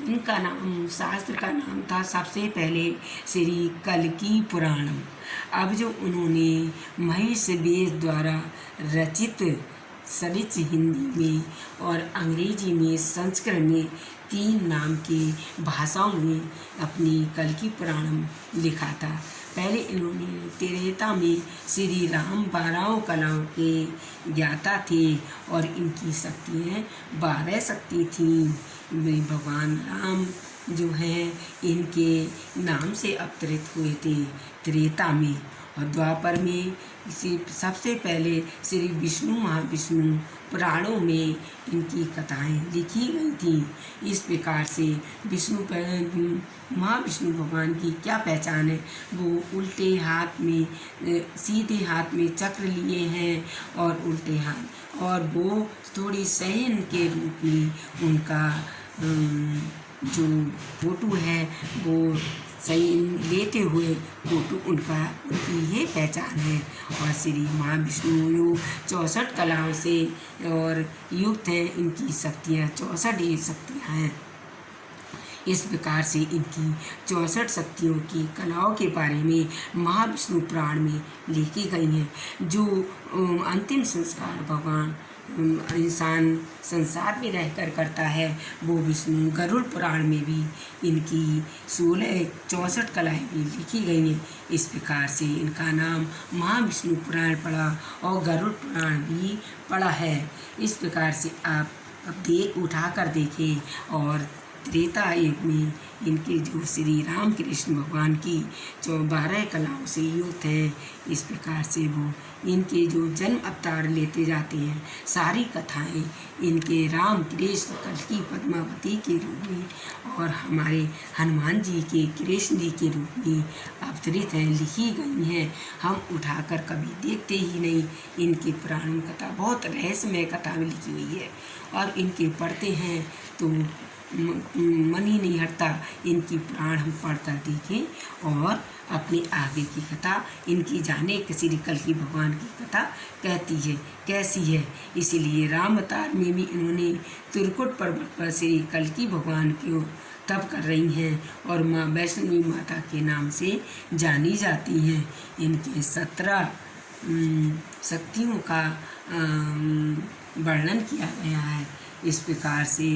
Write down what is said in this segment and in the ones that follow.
इनका नाम शास्त्र का नाम था सबसे पहले श्री कल्की पुराणम। अब जो उन्होंने महिष वेद द्वारा रचित सरिच हिंदी में और अंग्रेजी में संस्कृत में 3 नाम के भाषाओं में अपनी कल्की पुराणम लिखा था। पहले इन्होंने त्रेता में श्री राम 12 कलाओं के ज्ञाता थे और इनकी शक्तियाँ 12 शक्ति थीं। भगवान राम जो हैं इनके नाम से अवतरित हुए थे त्रेता में, और द्वापर में सबसे पहले श्री विष्णु महाविष्णु पुराणों में इनकी कथाएं लिखी गई थीं। इस प्रकार से महाविष्णु भगवान की क्या पहचान है, वो उल्टे हाथ में सीधे हाथ में चक्र लिए हैं और उल्टे हाथ, और वो थोड़ी सहन के रूप में उनका जो फोटो है वो सही लेते हुए फोटो उनकी ये पहचान है। और श्री महाविष्णु जो 64 कलाओं से और युक्त हैं, इनकी शक्तियाँ 64 शक्तियाँ हैं। इस प्रकार से इनकी 64 शक्तियों की कलाओं के बारे में महाविष्णु पुराण में लिखी गई हैं। जो अंतिम संस्कार भगवान इंसान संसार में रहकर करता है वो विष्णु गरुड़ पुराण में भी इनकी 64 कलाएँ भी लिखी गई हैं। इस प्रकार से इनका नाम महाविष्णु पुराण पड़ा और गरुड़ पुराण भी पड़ा है। इस प्रकार से आप अब उठा कर देखें, और त्रेता युग में इनके जो श्री राम कृष्ण भगवान की 12 कलाओं से युक्त हैं। इस प्रकार से वो इनके जो जन्म अवतार लेते जाते हैं, सारी कथाएं इनके राम कृष्ण कल्की पद्मावती के रूप में और हमारे हनुमान जी के कृष्ण जी के रूप में अवतरित हैं, लिखी गई हैं। हम उठाकर कभी देखते ही नहीं। इनके पुराण कथा बहुत रहस्यमय कथा में लिखी हुई है, और इनके पढ़ते हैं तो मन ही नहीं हटता। इनकी पुराण हम पढ़कर देखें और अपने आगे की कथा इनकी जाने कि श्री कल्की भगवान की कथा कहती है कैसी है। इसीलिए राम अवतार में भी इन्होंने त्रिकुट पर्वत पर श्री कल्की भगवान को तप कर रही हैं और माँ वैष्णवी माता के नाम से जानी जाती हैं। इनके 17 शक्तियों का वर्णन किया गया है। इस प्रकार से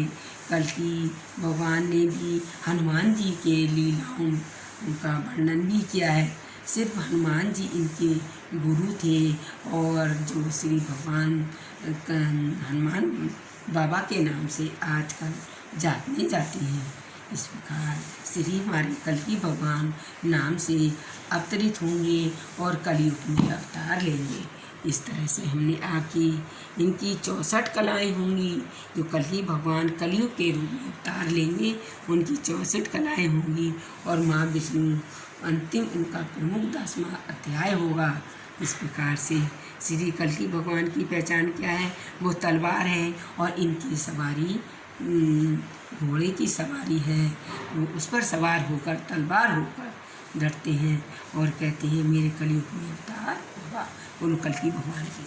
कल्की भगवान ने भी हनुमान जी के लीलाओं का वर्णन भी किया है। सिर्फ हनुमान जी इनके गुरु थे, और जो श्री भगवान हनुमान बाबा के नाम से आजकल जाने जाते हैं। इस प्रकार श्री हमारे कल्की भगवान नाम से अवतरित होंगे और कलयुग में अवतार लेंगे। इस तरह से हमने आपकी इनकी 64 कलाएँ होंगी जो कल्की भगवान कलयुग के रूप में अवतार लेंगे। उनकी 64 कलाएँ होंगी, और माँ विष्णु अंतिम उनका प्रमुख 10वां अध्याय होगा। इस प्रकार से श्री कल्की भगवान की पहचान क्या है, वो तलवार है, और इनकी सवारी घोड़े की सवारी है। वो उस पर सवार होकर तलवार होकर डरते हैं और कहते हैं मेरे कलयुग में अवतार होगा। बोलो कल्की भगवान की।